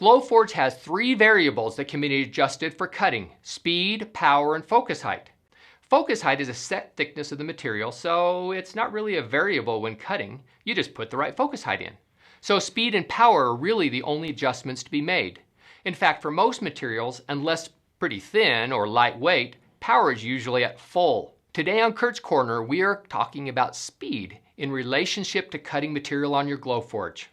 Glowforge has 3 variables that can be adjusted for cutting: speed, power, and focus height. Focus height is a set thickness of the material, so it's not really a variable when cutting. You just put the right focus height in. So speed and power are really the only adjustments to be made. In fact, for most materials, unless pretty thin or lightweight, power is usually at full. Today on Kurt's Corner, we are talking about speed in relationship to cutting material on your Glowforge.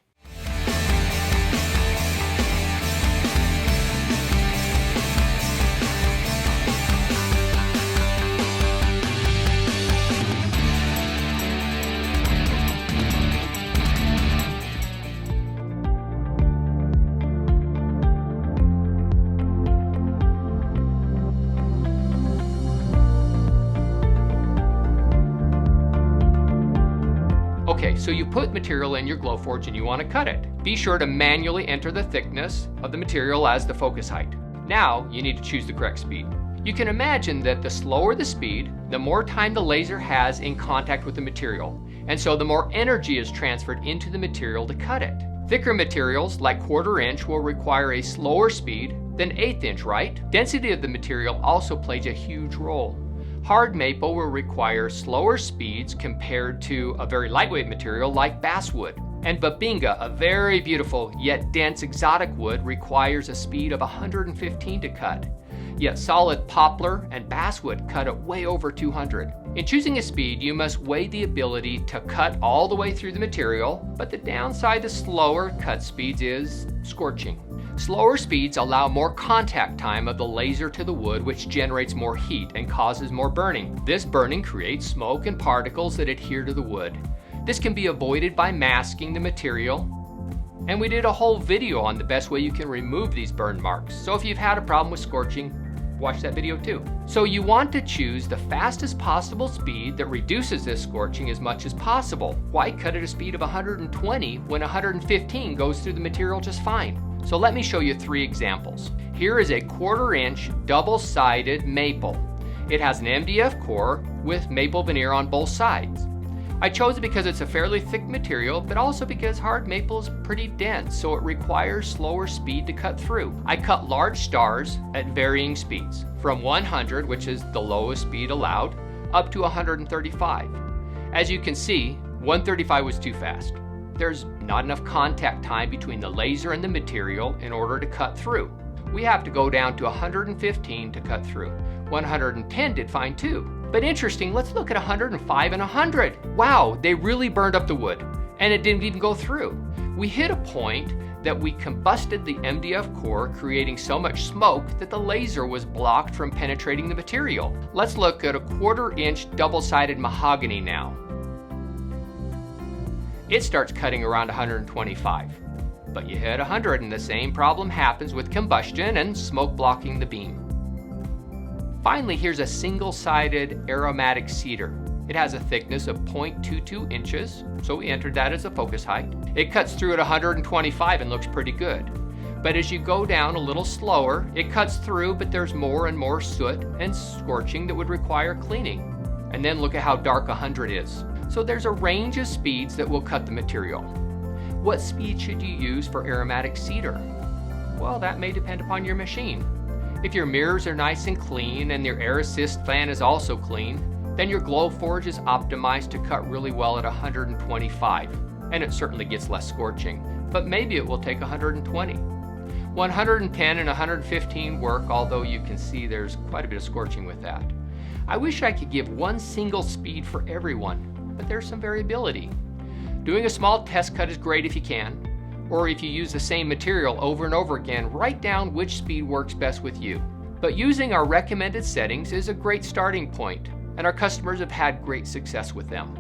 Okay, so you put material in your Glowforge and you want to cut it. Be sure to manually enter the thickness of the material as the focus height. Now you need to choose the correct speed. You can imagine that the slower the speed, the more time the laser has in contact with the material, and so the more energy is transferred into the material to cut it. Thicker materials like 1/4 inch will require a slower speed than 1/8 inch, right? Density of the material also plays a huge role. Hard maple will require slower speeds compared to a very lightweight material like basswood. And Bubinga, a very beautiful yet dense exotic wood, requires a speed of 115 to cut. Yet solid poplar and basswood cut at way over 200. In choosing a speed, you must weigh the ability to cut all the way through the material, but the downside to slower cut speeds is scorching. Slower speeds allow more contact time of the laser to the wood, which generates more heat and causes more burning. This burning creates smoke and particles that adhere to the wood. This can be avoided by masking the material, and we did a whole video on the best way you can remove these burn marks. So if you've had a problem with scorching, watch that video too. So you want to choose the fastest possible speed that reduces this scorching as much as possible. Why cut at a speed of 120 when 115 goes through the material just fine? So let me show you 3 examples. Here is a 1/4 inch double-sided maple. It has an MDF core with maple veneer on both sides. I chose it because it's a fairly thick material, but also because hard maple is pretty dense, so it requires slower speed to cut through. I cut large stars at varying speeds, from 100, which is the lowest speed allowed, up to 135. As you can see, 135 was too fast. There's not enough contact time between the laser and the material in order to cut through. We have to go down to 115 to cut through. 110 did fine too. But interesting, let's look at 105 and 100. Wow, they really burned up the wood, and it didn't even go through. We hit a point that we combusted the MDF core, creating so much smoke that the laser was blocked from penetrating the material. Let's look at a 1/4 inch double-sided mahogany now. It starts cutting around 125. But you hit 100 and the same problem happens with combustion and smoke blocking the beam. Finally, here's a single-sided aromatic cedar. It has a thickness of 0.22 inches, so we entered that as a focus height. It cuts through at 125 and looks pretty good. But as you go down a little slower, it cuts through, but there's more and more soot and scorching that would require cleaning. And then look at how dark 100 is. So there's a range of speeds that will cut the material. What speed should you use for aromatic cedar? Well, that may depend upon your machine. If your mirrors are nice and clean and your air assist fan is also clean, then your Glowforge is optimized to cut really well at 125, and it certainly gets less scorching, but maybe it will take 120. 110 and 115 work, although you can see there's quite a bit of scorching with that. I wish I could give one single speed for everyone, but there's some variability. Doing a small test cut is great if you can, or if you use the same material over and over again, write down which speed works best with you. But using our recommended settings is a great starting point, and our customers have had great success with them.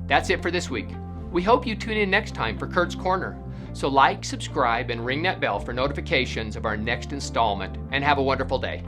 That's it for this week. We hope you tune in next time for Kurt's Corner. So like, subscribe, and ring that bell for notifications of our next installment, and have a wonderful day.